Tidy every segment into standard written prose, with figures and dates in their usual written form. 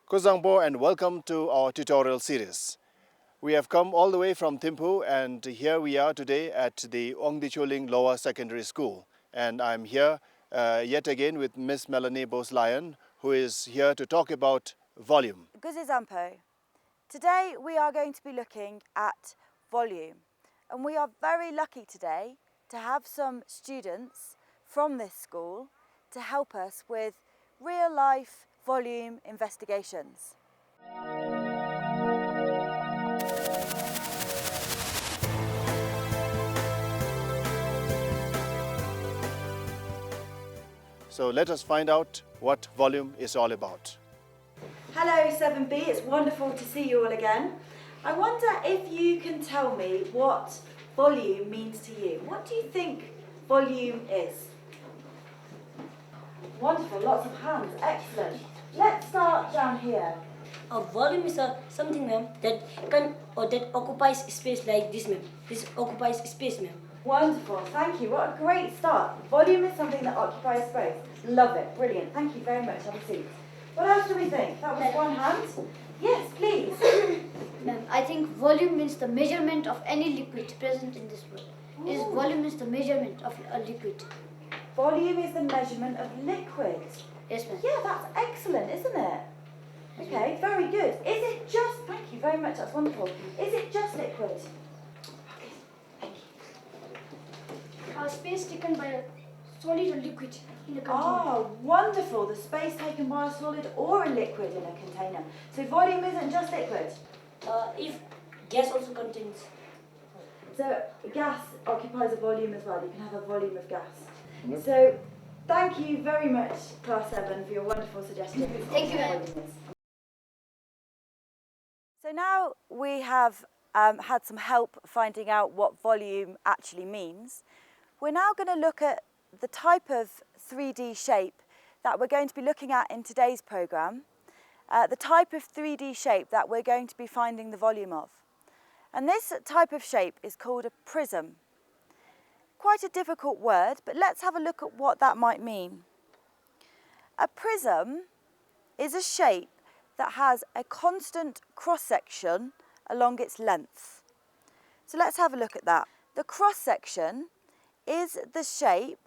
Kozangpo and welcome to our tutorial series. We have come all the way from Thimphu and here we are today at the Ong Di Choling Lower Secondary School. And I'm here yet again with Miss Melanie Bose-Lyon, who is here to talk about volume. Guzi Zampo. Today we are going to be looking at volume, and we are very lucky today to have some students from this school to help us with real-life volume investigations. So let us find out what volume is all about. Hello 7B, it's wonderful to see you all again. I wonder if you can tell me what volume means to you. What do you think volume is? Wonderful, lots of hands, excellent. Let's start down here. A volume is something, ma'am, that occupies space like this, ma'am. This occupies space, ma'am. Wonderful, thank you. What a great start. Volume is something that occupies space. Love it, brilliant. Thank you very much. Have a seat. What else do we think? That was one hand. Yes, please. Ma'am, I think volume means the measurement of any liquid present in this world. Is volume is the measurement of a liquid. Volume is the measurement of liquid. Yes, ma'am. Yeah, that's excellent, isn't it? Okay, very good. Is it just, thank you very much, that's wonderful. Is it just liquid? Okay, thank you. Space taken by a solid or liquid in a container. Oh, wonderful. The space taken by a solid or a liquid in a container. So volume isn't just liquid. If gas also contains. So gas occupies a volume as well. You can have a volume of gas. Yep. So thank you very much, Class 7, for your wonderful suggestion. Thank you. So now we have had some help finding out what volume actually means. We're now going to look at the type of 3D shape that we're going to be looking at in today's programme, the type of 3D shape that we're going to be finding the volume of. And this type of shape is called a prism. Quite a difficult word, but let's have a look at what that might mean. A prism is a shape that has a constant cross-section along its length. So let's have a look at that. The cross-section is the shape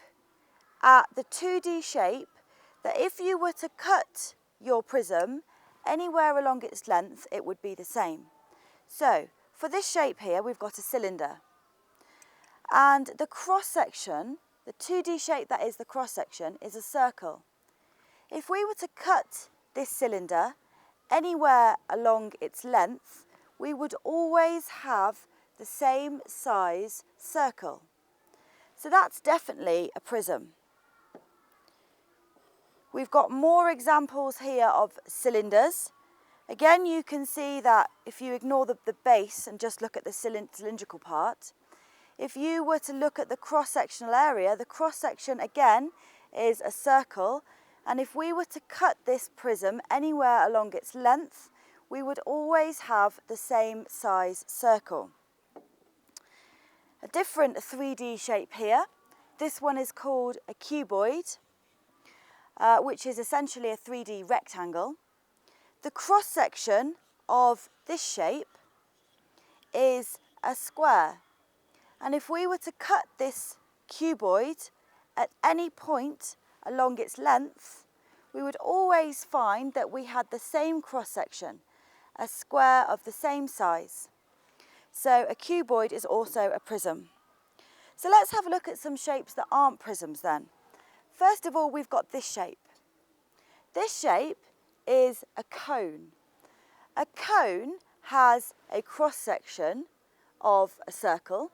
at the 2D shape that if you were to cut your prism anywhere along its length, it would be the same. So for this shape here, we've got a cylinder. And the cross-section, the 2D shape that is the cross-section, is a circle. If we were to cut this cylinder anywhere along its length, we would always have the same size circle. So that's definitely a prism. We've got more examples here of cylinders. Again, you can see that if you ignore the base and just look at the cylindrical part, if you were to look at the cross-sectional area, the cross-section again is a circle, and if we were to cut this prism anywhere along its length, we would always have the same size circle. A different 3D shape here. This one is called a cuboid, which is essentially a 3D rectangle. The cross-section of this shape is a square. And if we were to cut this cuboid at any point along its length, we would always find that we had the same cross-section, a square of the same size. So a cuboid is also a prism. So let's have a look at some shapes that aren't prisms then. First of all, we've got this shape. This shape is a cone. A cone has a cross-section of a circle,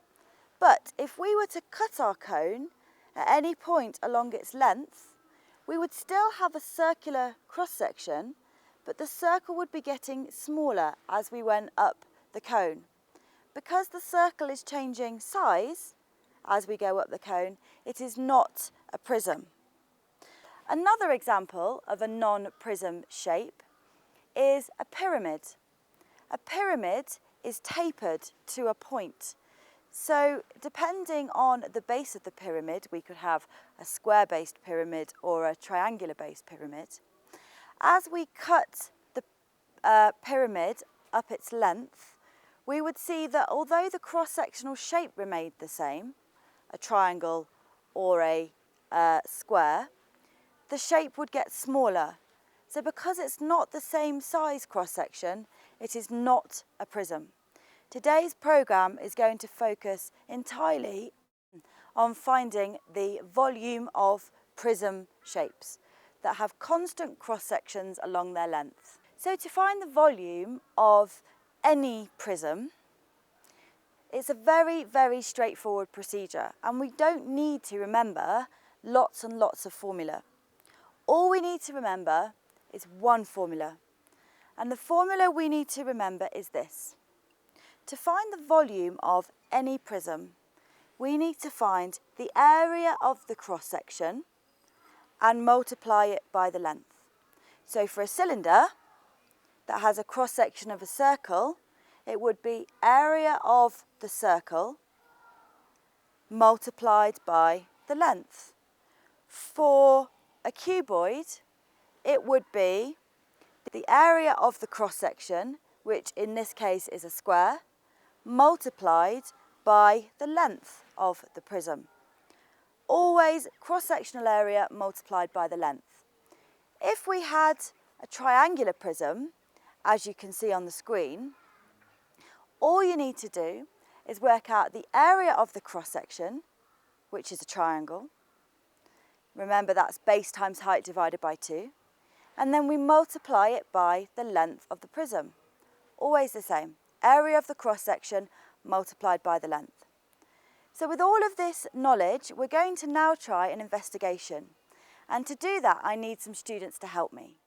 but if we were to cut our cone at any point along its length, we would still have a circular cross-section, but the circle would be getting smaller as we went up the cone. Because the circle is changing size as we go up the cone, it is not a prism. Another example of a non-prism shape is a pyramid. A pyramid is tapered to a point. So depending on the base of the pyramid, we could have a square-based pyramid or a triangular-based pyramid. As we cut the pyramid up its length, we would see that although the cross-sectional shape remained the same, a triangle or a square, the shape would get smaller. So because it's not the same size cross-section, it is not a prism. Today's programme is going to focus entirely on finding the volume of prism shapes that have constant cross-sections along their length. So to find the volume of any prism, it's a very, very straightforward procedure, and we don't need to remember lots and lots of formula. All we need to remember is one formula, and the formula we need to remember is this. To find the volume of any prism, we need to find the area of the cross-section and multiply it by the length. So for a cylinder that has a cross-section of a circle, it would be area of the circle multiplied by the length. For a cuboid, it would be the area of the cross-section, which in this case is a square, multiplied by the length of the prism. Always cross-sectional area multiplied by the length. If we had a triangular prism, as you can see on the screen, all you need to do is work out the area of the cross-section, which is a triangle. Remember, that's base times height divided by 2. And then we multiply it by the length of the prism. Always the same. Area of the cross-section multiplied by the length. So with all of this knowledge, we're going to now try an investigation. And to do that, I need some students to help me.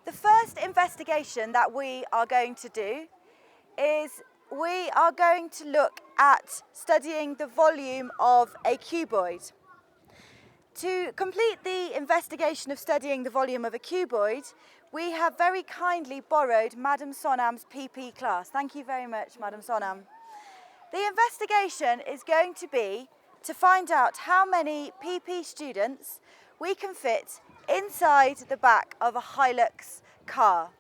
The first investigation that we are going to do is we are going to look at studying the volume of a cuboid. To complete the investigation of studying the volume of a cuboid, we have very kindly borrowed Madam Sonam's PP class. Thank you very much, Madam Sonam. The investigation is going to be to find out how many PP students we can fit inside the back of a Hilux car.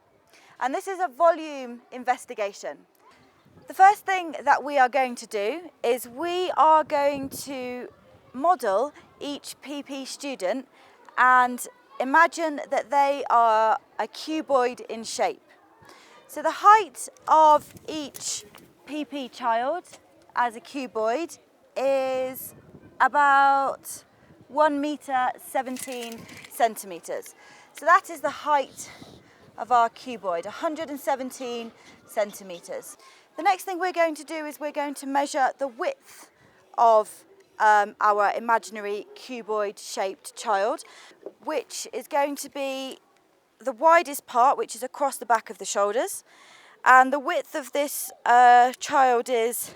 And this is a volume investigation. The first thing that we are going to do is we are going to model each PP student and imagine that they are a cuboid in shape. So the height of each PP child as a cuboid is about 1 metre 17 centimetres. So that is the height of our cuboid, 117 centimetres. The next thing we're going to do is we're going to measure the width of our imaginary cuboid shaped child, which is going to be the widest part, which is across the back of the shoulders. And the width of this child is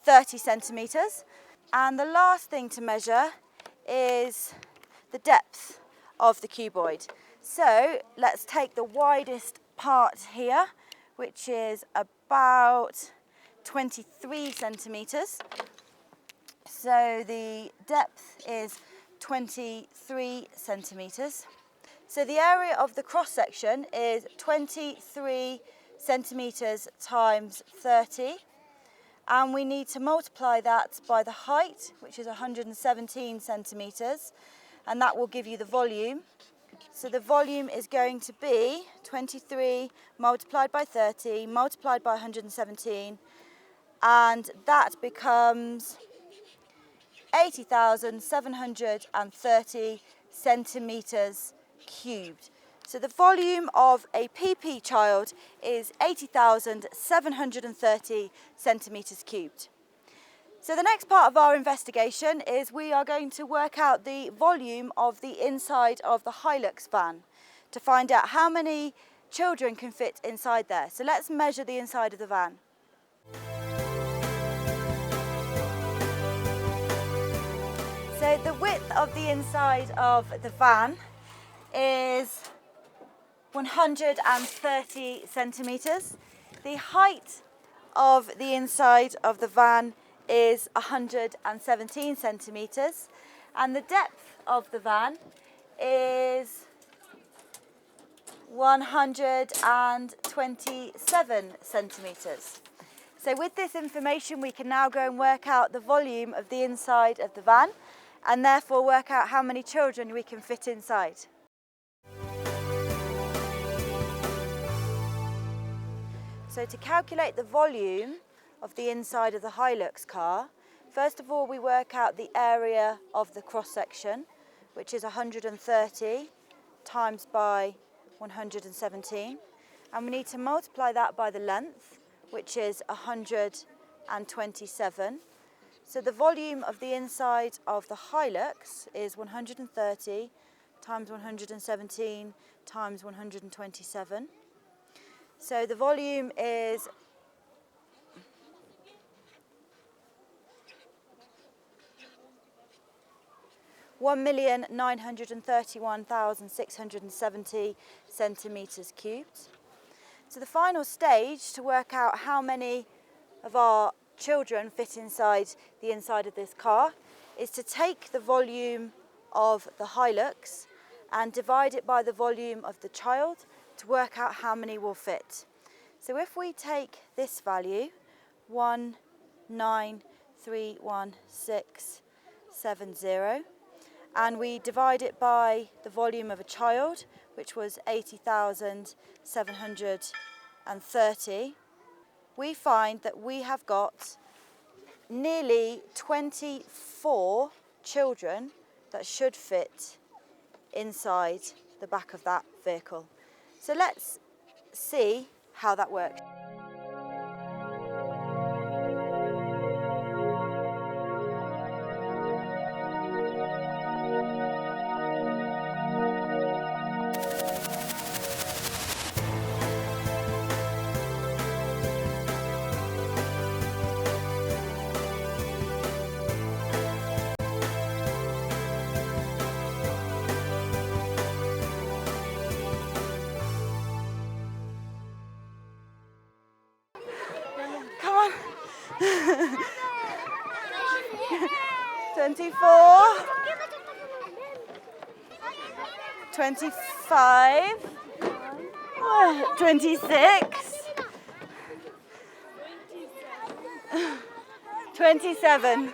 30 centimetres. And the last thing to measure is the depth of the cuboid. So let's take the widest part here, which is about 23 centimetres. So the depth is 23 centimetres. So the area of the cross-section is 23 centimetres times 30. And we need to multiply that by the height, which is 117 centimetres, and that will give you the volume. So the volume is going to be 23 multiplied by 30 multiplied by 117, and that becomes 80,730 centimetres cubed. So the volume of a PP child is 80,730 centimetres cubed. So the next part of our investigation is we are going to work out the volume of the inside of the Hilux van to find out how many children can fit inside there. So let's measure the inside of the van. So the width of the inside of the van is 130 centimetres. The height of the inside of the van is 117 centimetres, and the depth of the van is 127 centimetres. So with this information we can now go and work out the volume of the inside of the van and therefore work out how many children we can fit inside. So to calculate the volume of the inside of the Hilux car, first of all we work out the area of the cross-section, which is 130 times by 117, and we need to multiply that by the length, which is 127. So the volume of the inside of the Hilux is 130 times 117 times 127. So the volume is 1,931,670 centimetres cubed. So the final stage to work out how many of our children fit inside the inside of this car is to take the volume of the Hilux and divide it by the volume of the child to work out how many will fit. So if we take this value, 1931670, and we divide it by the volume of a child, which was 80,730, we find that we have got nearly 24 children that should fit inside the back of that vehicle. So let's see how that works. Come on. 24, 25, 26, 27,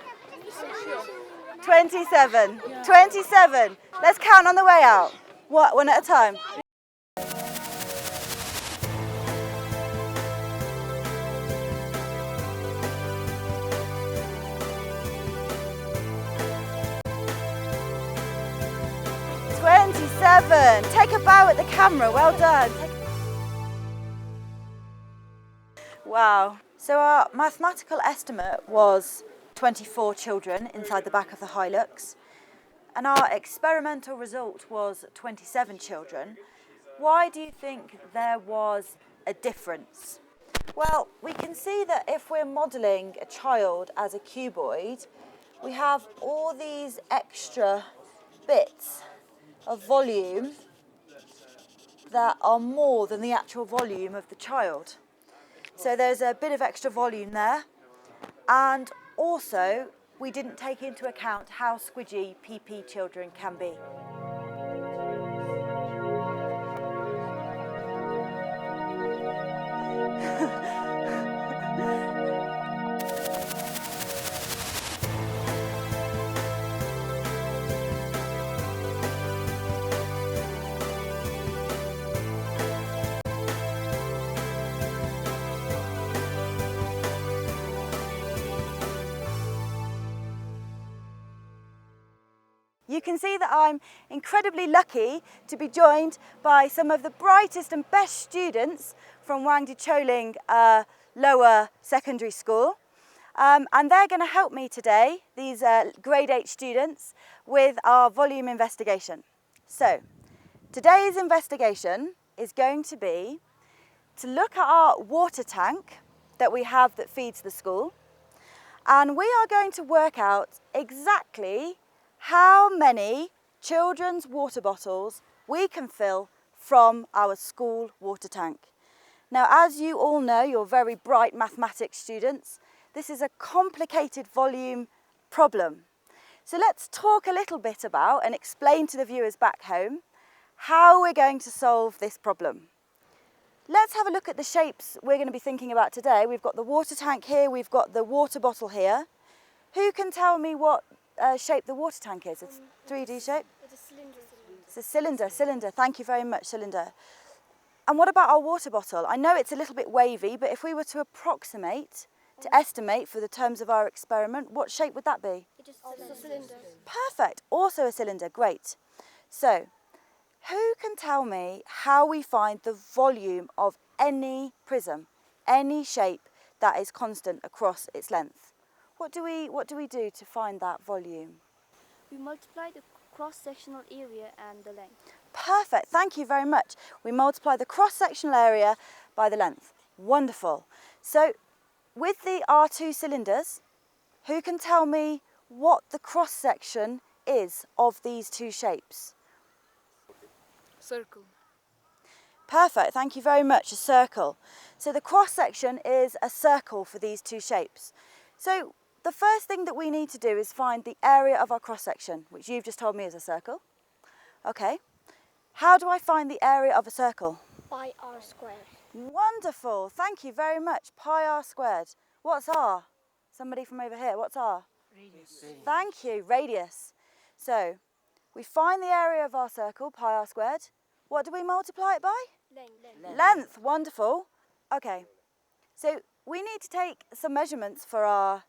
27, 27. Let's count on the way out. What, one at a time? Take a bow at the camera, well done. Wow, so our mathematical estimate was 24 children inside the back of the Hilux, and our experimental result was 27 children. Why do you think there was a difference? Well, we can see that if we're modelling a child as a cuboid, we have all these extra bits of volume that are more than the actual volume of the child. So there's a bit of extra volume there, and also we didn't take into account how squidgy PP children can be. You can see that I'm incredibly lucky to be joined by some of the brightest and best students from Wangdi Choling Lower Secondary School. And they're going to help me today, these grade 8 students, with our volume investigation. So, today's investigation is going to be to look at our water tank that we have that feeds the school, and we are going to work out exactly how many children's water bottles we can fill from our school water tank. Now, as you all know, you're very bright mathematics students, this is a complicated volume problem. So let's talk a little bit about and explain to the viewers back home how we're going to solve this problem. Let's have a look at the shapes we're going to be thinking about today. We've got the water tank here, we've got the water bottle here. Who can tell me what shape the water tank is? It's a 3D shape? It's a cylinder. It's a cylinder. Thank you very much, cylinder. And what about our water bottle? I know it's a little bit wavy, but if we were to approximate, to estimate for the terms of our experiment, what shape would that be? It is also a cylinder. Perfect, also a cylinder, great. So, who can tell me how we find the volume of any prism, any shape that is constant across its length? What do we do to find that volume? We multiply the cross-sectional area and the length. Perfect, thank you very much. We multiply the cross-sectional area by the length. Wonderful. So, with the R2 cylinders, who can tell me what the cross-section is of these two shapes? Circle. Perfect, thank you very much, a circle. So the cross-section is a circle for these two shapes. So the first thing that we need to do is find the area of our cross-section, which you've just told me is a circle. Okay, how do I find the area of a circle? Pi r squared. Wonderful, thank you very much, pi r squared. What's r? Somebody from over here, what's r? Radius. Thank you, radius. So we find the area of our circle, pi r squared. What do we multiply it by? Length. Length, wonderful. Okay, so we need to take some measurements for our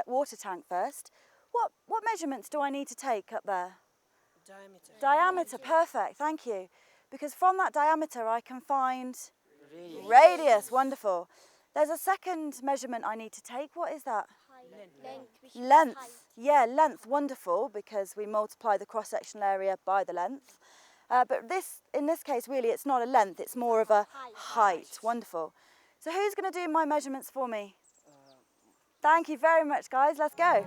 water tank first. What measurements do I need to take up there? Diameter. Diameter, perfect, thank you. Because from that diameter I can find radius, wonderful. There's a second measurement I need to take. What is that? Length. Length, yeah, length, wonderful, because we multiply the cross-sectional area by the length. But in this case, really, it's not a length, it's more of a height. Wonderful. So who's going to do my measurements for me? Thank you very much, guys. Let's go.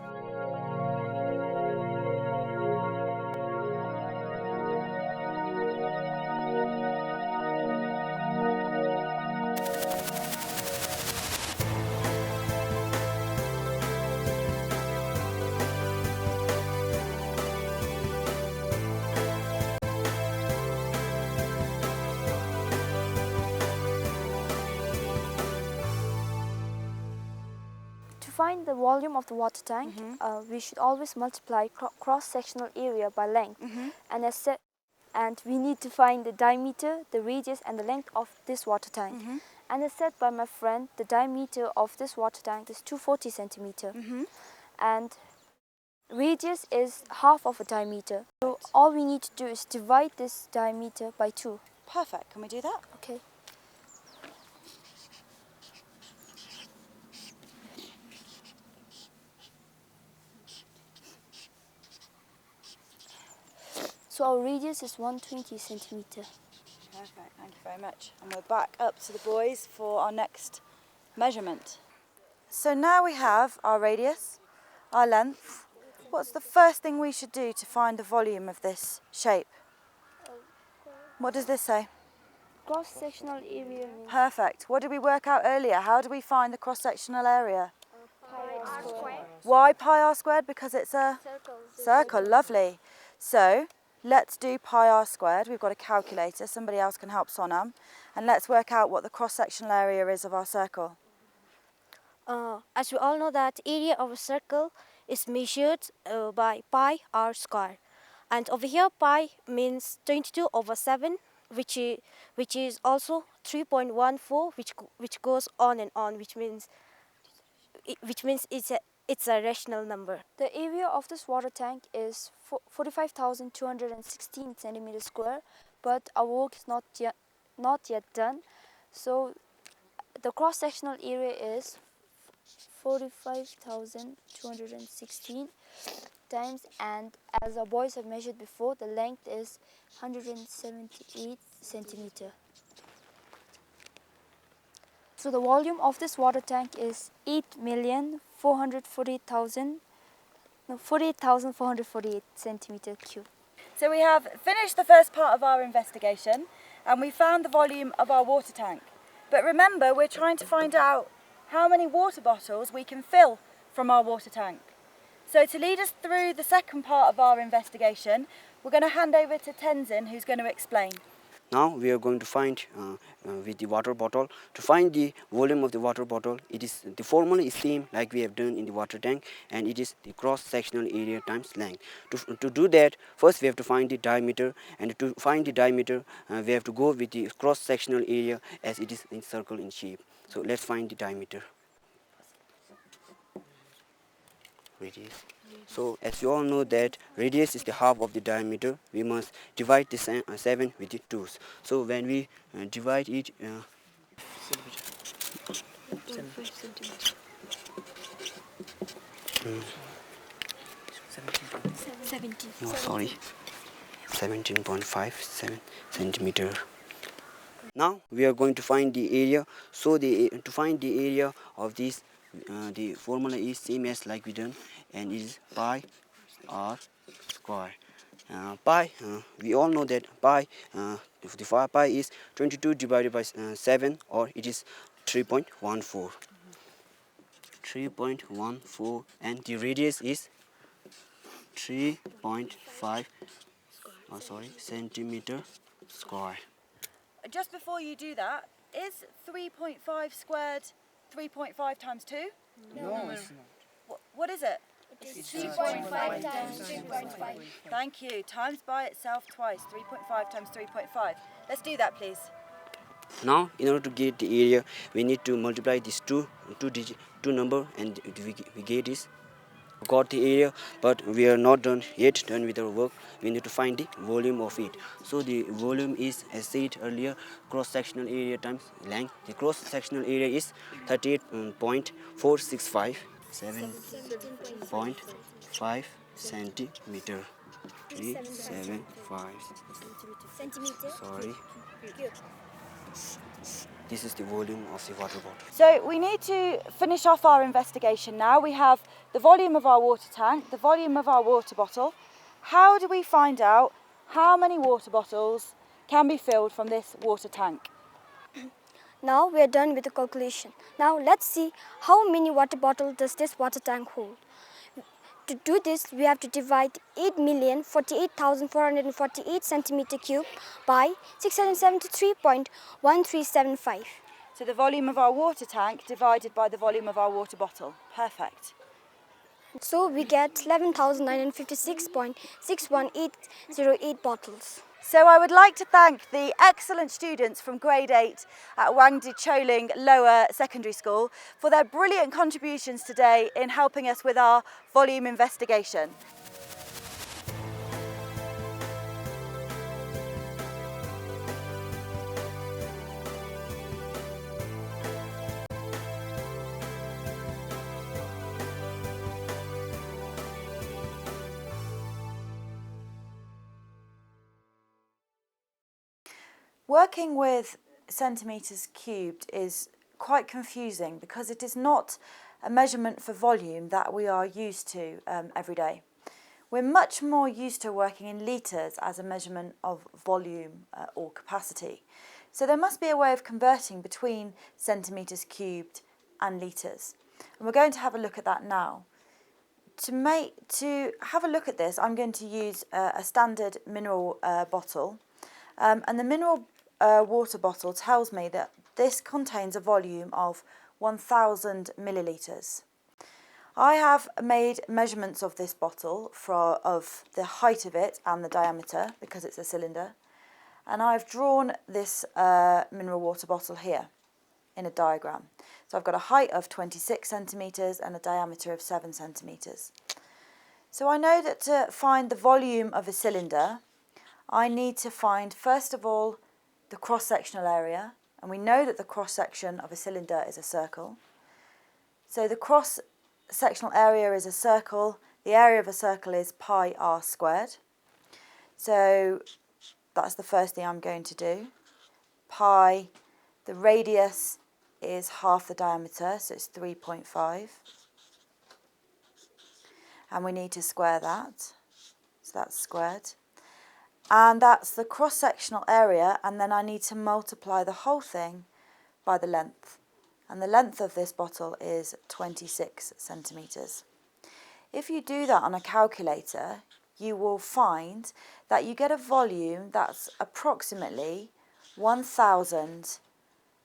To find the volume of the water tank, we should always multiply cross-sectional area by length. And we need to find the diameter, the radius and the length of this water tank. And as said by my friend, the diameter of this water tank is 240 centimeter. And radius is half of a diameter. So all we need to do is divide this diameter by 2. Perfect. Can we do that? Okay. So our radius is 120 centimeter. Perfect. Thank you very much. And we're back up to the boys for our next measurement. So now we have our radius, our length. What's the first thing we should do to find the volume of this shape? What does this say? Cross-sectional area means Perfect. What did we work out earlier? How do we find the cross-sectional area? pi r squared. Why pi r squared? Because it's a circle. Lovely. So let's do pi r squared. We've got a calculator. Somebody else can help Sonam. And let's work out what the cross-sectional area is of our circle. As we all know that area of a circle is measured by pi r square, and over here pi means 22/7, which is also 3.14, which goes on and on, which means it's a rational number. The area of this water tank is 45,216 centimeters square, but our work is not yet done. So the cross-sectional area is 45,216 times, and as our boys have measured before, the length is 178 centimeter. So the volume of this water tank is 48,448 centimeter cube. So we have finished the first part of our investigation and we found the volume of our water tank. But remember, we're trying to find out how many water bottles we can fill from our water tank. So to lead us through the second part of our investigation, we're going to hand over to Tenzin, who's going to explain. Now we are going to find with the water bottle. To find the volume of the water bottle, the formula is same like we have done in the water tank, and it is the cross-sectional area times length. To do that, first we have to find the diameter, and to find the diameter we have to go with the cross-sectional area as it is in circle in shape. So let's find the diameter. Radius. So as you all know that radius is the half of the diameter, we must divide the 7 with the 2's. So when we divide it, 17.57 centimeter. Now we are going to find the area. So to find the area of this, the formula is same as like we done, and it is pi r square. Pi, we all know that pi, if the pi is 22 divided by 7, or it is 3.14. 3.14, and the radius is 3.5 centimeter square. Just before you do that, is 3.5 squared 3.5 times 2? No, it's What is it? It's 3.5 times 3.5. Thank you. Times by itself twice. 3.5 times 3.5. Let's do that, please. Now, in order to get the area, we need to multiply these two number, and we get this. Got the area, but we are not done with our work. We need to find the volume of it. So the volume is, as said earlier, cross-sectional area times length. The cross-sectional area is 38.465, 7.5 centimeter. 375. Sorry. This is the volume of the water bottle. So we need to finish off our investigation now. We have the volume of our water tank, the volume of our water bottle. How do we find out how many water bottles can be filled from this water tank? Now we are done with the calculation. Now let's see how many water bottles does this water tank hold. To do this, we have to divide 8,048,448 centimeter cube by 673.1375. So the volume of our water tank divided by the volume of our water bottle. Perfect. So we get 11,956.61808 bottles. So I would like to thank the excellent students from grade 8 at Wangdi Choling Lower Secondary School for their brilliant contributions today in helping us with our volume investigation. Working with centimetres cubed is quite confusing because it is not a measurement for volume that we are used to every day. We're much more used to working in litres as a measurement of volume or capacity. So there must be a way of converting between centimetres cubed and litres. And we're going to have a look at that now. To have a look at this, I'm going to use a standard mineral bottle. And the mineral water bottle tells me that this contains a volume of 1,000 millilitres. I have made measurements of this bottle of the height of it and the diameter because it's a cylinder, and I've drawn this mineral water bottle here in a diagram. So I've got a height of 26 centimetres and a diameter of 7 centimetres. So I know that to find the volume of a cylinder, I need to find, first of all, the cross-sectional area, and we know that the cross-section of a cylinder is a circle. So the cross-sectional area is a circle. The area of a circle is pi r squared. So that's the first thing I'm going to do. Pi, the radius is half the diameter, so it's 3.5. And we need to square that. So that's squared. And that's the cross-sectional area, and then I need to multiply the whole thing by the length. And the length of this bottle is 26 centimetres. If you do that on a calculator, you will find that you get a volume that's approximately 1,000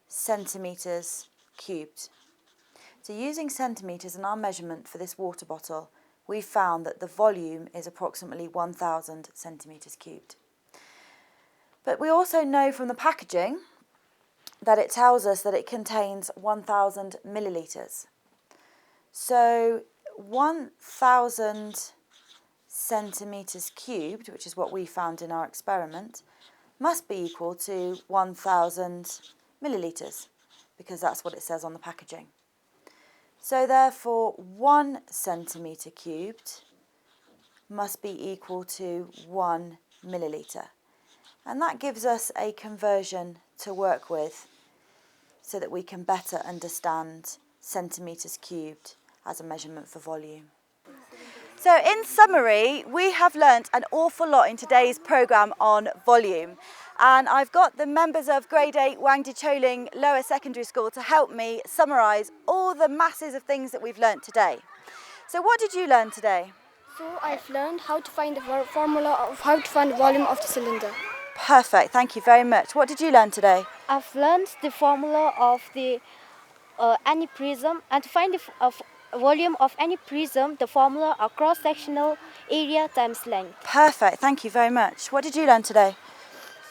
centimetres cubed. So using centimetres in our measurement for this water bottle, we found that the volume is approximately 1,000 centimetres cubed. But we also know from the packaging that it tells us that it contains 1,000 millilitres. So 1,000 centimetres cubed, which is what we found in our experiment, must be equal to 1,000 millilitres, because that's what it says on the packaging. So therefore 1 centimetre cubed must be equal to 1 millilitre. And that gives us a conversion to work with so that we can better understand centimetres cubed as a measurement for volume. So in summary, we have learnt an awful lot in today's programme on volume. And I've got the members of Grade 8 Wang Di Choling Lower Secondary School to help me summarise all the masses of things that we've learnt today. So what did you learn today? So I've learned how to find the formula of how to find the volume of the cylinder. Perfect, thank you very much. What did you learn today? I've learned the formula of the any prism, and to find the volume of any prism, the formula are cross-sectional area times length. Perfect, thank you very much. What did you learn today?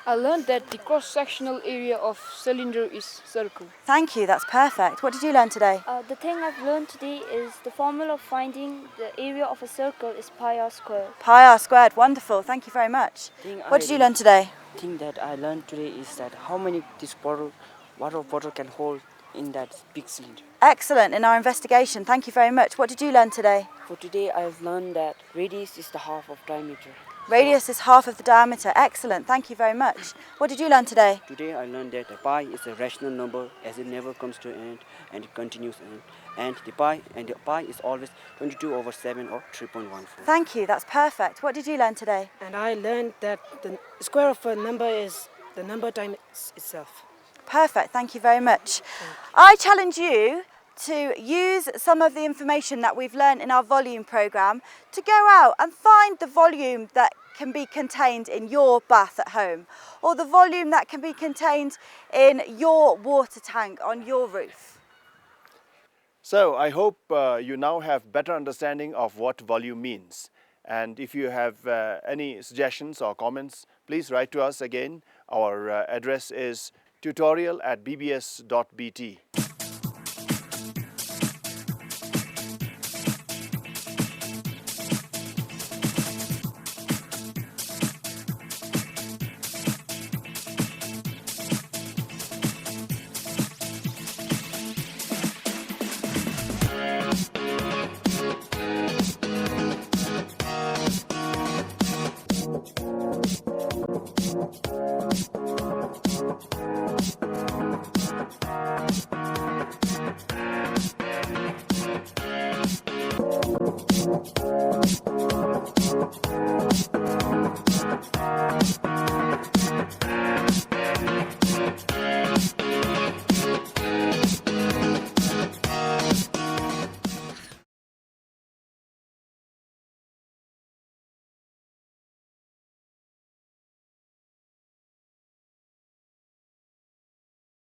I learned that the cross-sectional area of cylinder is circle. Thank you, that's perfect. What did you learn today? The thing I've learned today is the formula of finding the area of a circle is pi r squared. Pi r squared, wonderful, thank you very much. What did you learn today? The thing that I learned today is that how many this water bottle can hold in that big cylinder. Excellent, in our investigation, thank you very much. What did you learn today? For today I've learned that radius is the half of diameter. Radius is half of the diameter. Excellent, thank you very much. What did you learn today? Today I learned that the pi is a rational number as it never comes to an end and it continues on. And the pi is always 22/7 or 3.14. Thank you, that's perfect. What did you learn today? And I learned that the square of a number is the number times itself. Perfect, thank you very much. I challenge you to use some of the information that we've learned in our volume programme to go out and find the volume that can be contained in your bath at home, or the volume that can be contained in your water tank on your roof. So I hope you now have better understanding of what volume means. And if you have any suggestions or comments, please write to us again. Our address is tutorial@bbs.bt.